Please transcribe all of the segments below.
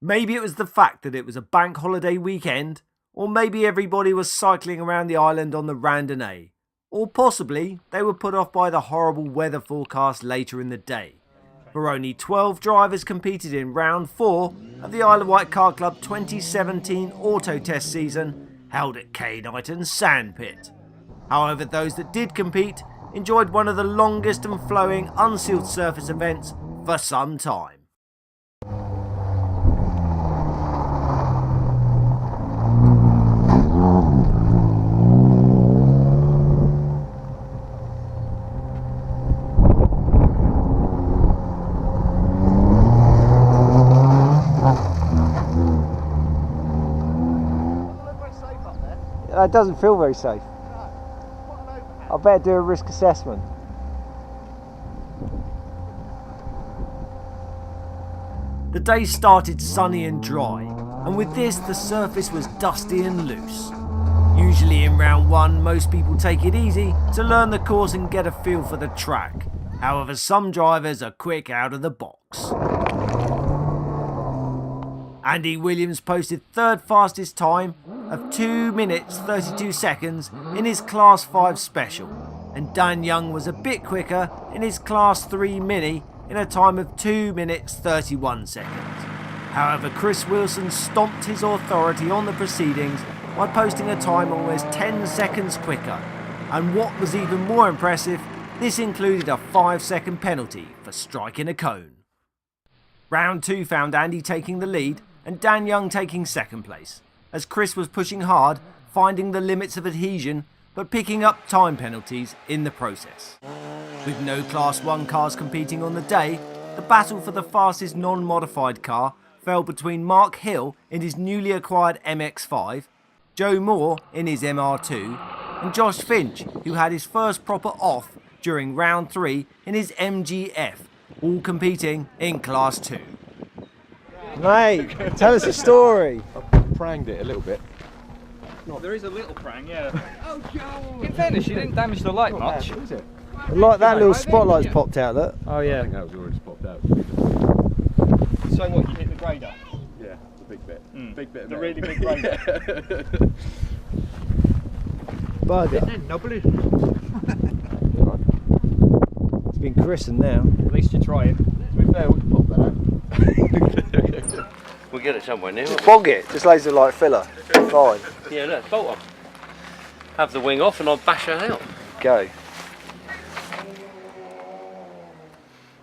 Maybe it was the fact that it was a bank holiday weekend, or maybe everybody was cycling around the island on the randonnée, or possibly they were put off by the horrible weather forecast later in the day. For only 12 drivers competed in round 4 of the Isle of Wight Car Club 2017 Auto Test season held at Knighton Sandpit. However, those that did compete enjoyed one of the longest and flowing unsealed surface events for some time. It doesn't feel very safe. I better do a risk assessment. The day started sunny and dry, and with this the surface was dusty and loose. Usually in round 1 most people take it easy to learn the course and get a feel for the track. However, some drivers are quick out of the box. Andy Williams posted 3rd fastest time of 2 minutes 32 seconds in his Class 5 Special, and Dan Young was a bit quicker in his Class 3 Mini in a time of 2 minutes 31 seconds. However, Chris Wilson stomped his authority on the proceedings by posting a time almost 10 seconds quicker, and what was even more impressive, this included a 5-second penalty for striking a cone. Round 2 found Andy taking the lead and Dan Young taking 2nd place, as Chris was pushing hard, finding the limits of adhesion, but picking up time penalties in the process. With no Class 1 cars competing on the day, the battle for the fastest non-modified car fell between Mark Hill in his newly acquired MX-5, Joe Moore in his MR2, and Josh Finch, who had his first proper off during round 3 in his MGF, all competing in Class 2. Mate, tell us a story. Pranged it a little bit. There is a little prang, yeah. Oh, Joe! In fairness, you didn't damage the light much. Is it? Like that little spotlight's popped out, look. Oh, yeah. I think that was already popped out. So what, you hit the grader? Yeah, the big bit. Big bit of the metal. really big grader. Bugger. It's been christened now. At least you're trying. To be fair, we can pop that out. We'll get it somewhere new. Just bog it, just laser like filler. Fine. Yeah, look, bolt on. Have the wing off and I'll bash her out. Go.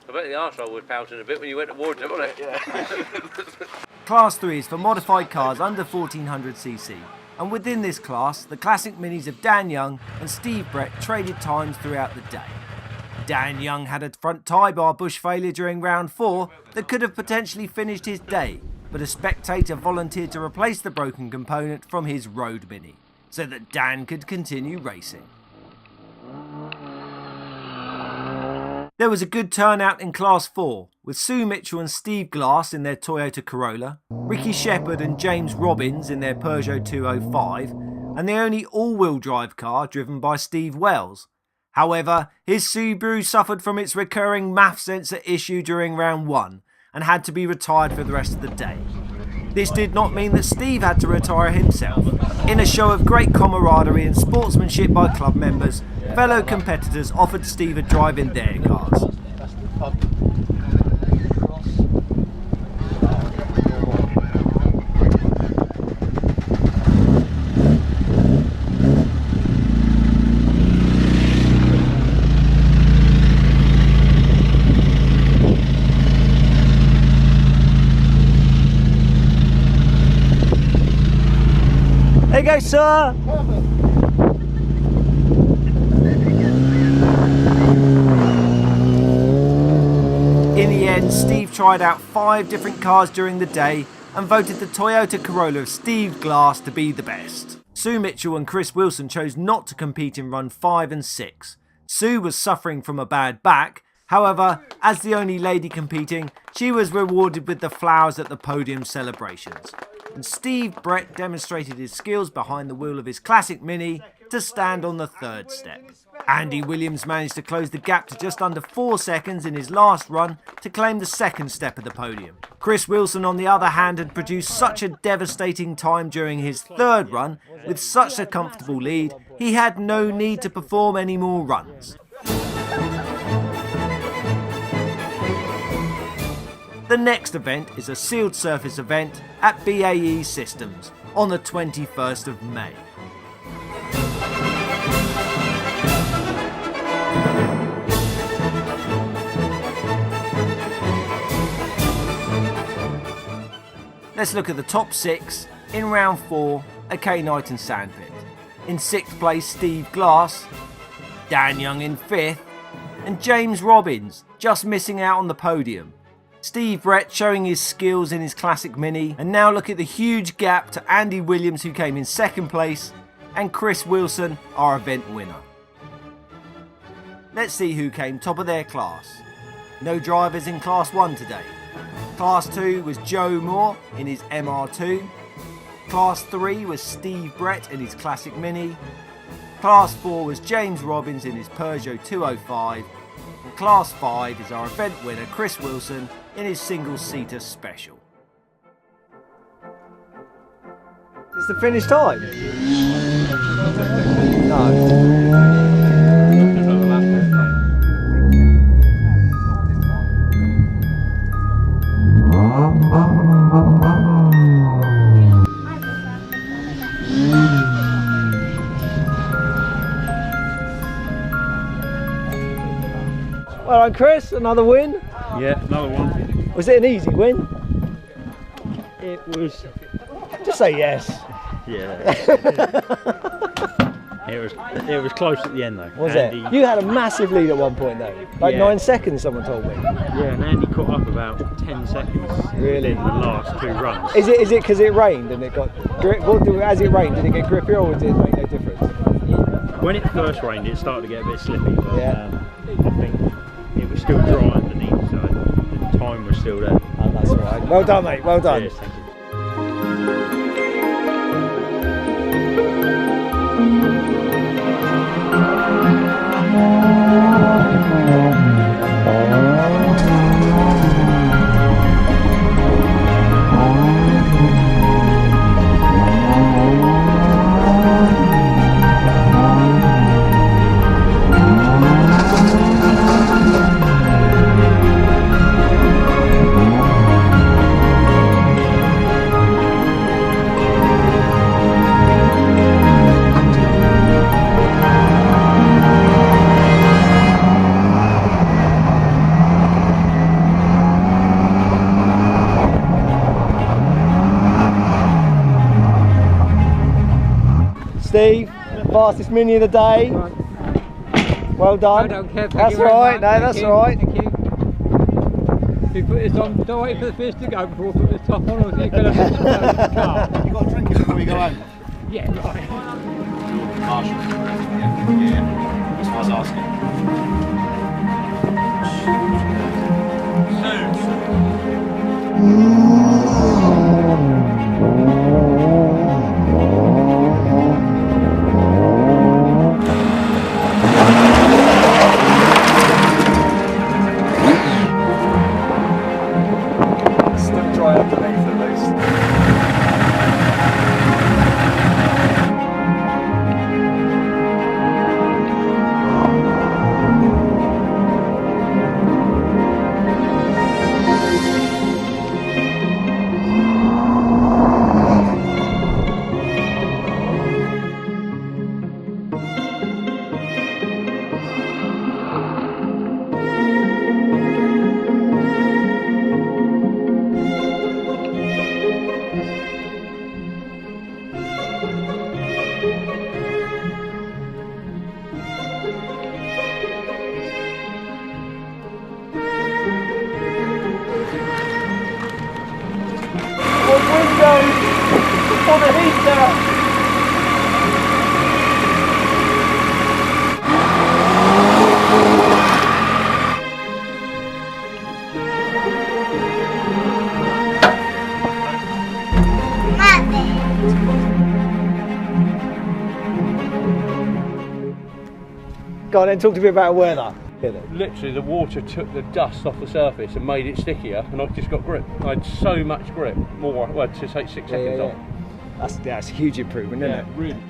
I bet the arsehole was pouting a bit when you went towards it, wasn't it? Yeah. Class 3 is for modified cars under 1400cc, and within this class, the classic minis of Dan Young and Steve Brett traded times throughout the day. Dan Young had a front tie bar bush failure during round 4 that could have potentially finished his day, but a spectator volunteered to replace the broken component from his road mini, so that Dan could continue racing. There was a good turnout in Class 4, with Sue Mitchell and Steve Glass in their Toyota Corolla, Ricky Shepherd and James Robbins in their Peugeot 205, and the only all-wheel drive car driven by Steve Wells. However, his Subaru suffered from its recurring MAF sensor issue during round 1 and had to be retired for the rest of the day. This did not mean that Steve had to retire himself. In a show of great camaraderie and sportsmanship by club members, fellow competitors offered Steve a drive in their cars. There you go, sir. In the end, Steve tried out 5 different cars during the day and voted the Toyota Corolla of Steve Glass to be the best. Sue Mitchell and Chris Wilson chose not to compete in run 5 and 6. Sue was suffering from a bad back. However, as the only lady competing, she was rewarded with the flowers at the podium celebrations. And Steve Brett demonstrated his skills behind the wheel of his classic Mini to stand on the 3rd step. Andy Williams managed to close the gap to just under 4 seconds in his last run to claim the second step of the podium. Chris Wilson, on the other hand, had produced such a devastating time during his third run with such a comfortable lead, he had no need to perform any more runs. The next event is a sealed surface event at BAE Systems on the 21st of May. Let's look at the top 6 in round 4 at Knighton Sandpit. In 6th place, Steve Glass, Dan Young in 5th, and James Robbins just missing out on the podium. Steve Brett showing his skills in his classic Mini, and now look at the huge gap to Andy Williams, who came in 2nd place, and Chris Wilson, our event winner. Let's see who came top of their class. No drivers in Class 1 today. Class 2 was Joe Moore in his MR2. Class 3 was Steve Brett in his classic Mini. Class 4 was James Robbins in his Peugeot 205. And Class 5 is our event winner Chris Wilson in his single-seater special. It's the finish time? No. Well done, Chris, another win. Yeah, another one. Was it an easy win? It was. Just say yes. Yeah. it was close at the end though. Was Andy, it? You had a massive lead at one point though. Like Yeah. 9 seconds, someone told me. Yeah, and Andy caught up about 10 seconds. Really? In the last 2 runs. Is it because it rained and it got grip? As it rained, did it get grippier or did it make no difference? When it first rained, it started to get a bit slippy, but Yeah. I think it was still dry underneath, so the time was still there. Oh, that's all right. Well done, mate. Well done. Cheers, thank you. Steve, fastest Mini of the day. Well done. I don't care. That's all right. No, that's all right. Thank you. If you put this on, don't wait for the fish to go before you put the top on, or you're going to miss the car. You've got to drink it before you go home. Yeah, right. Marshall. Yeah. That's what I was asking. Still dry underneath at least. Go on then, talk to me about weather. Literally, the water took the dust off the surface and made it stickier, and I just got grip. I had so much grip, more, well, to take 6 seconds off. That's a huge improvement, isn't it? Really.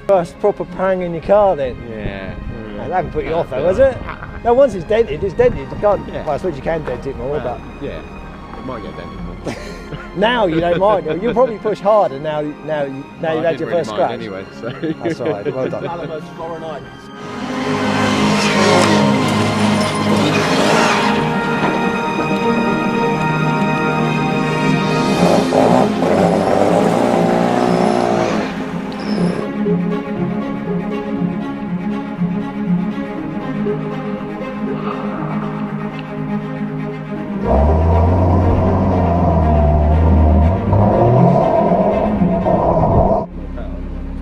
First proper pang in your car then. Yeah. That hasn't put you off though, has it? No, once it's dented, it's dented. You can't. Yeah. Well, I suppose you can dent it more, but Yeah, it might get dented more. now you don't mind. You'll probably push harder now. You've had your first scratch. Anyway, so That's all right. Well done.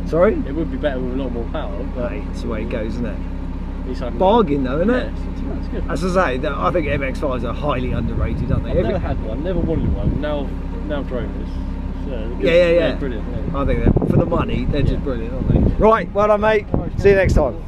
Sorry? It would be better with a lot more power, but That's the way it goes, isn't it? at least I can Bargain though, isn't it? That's good. As I say, I think MX-5s are highly underrated, aren't they? I've never had one, never wanted one. Now I've drove this. So Yeah. Brilliant. Yeah. I think that for the money, they're just brilliant, aren't they? Right, well done, mate. See you next time.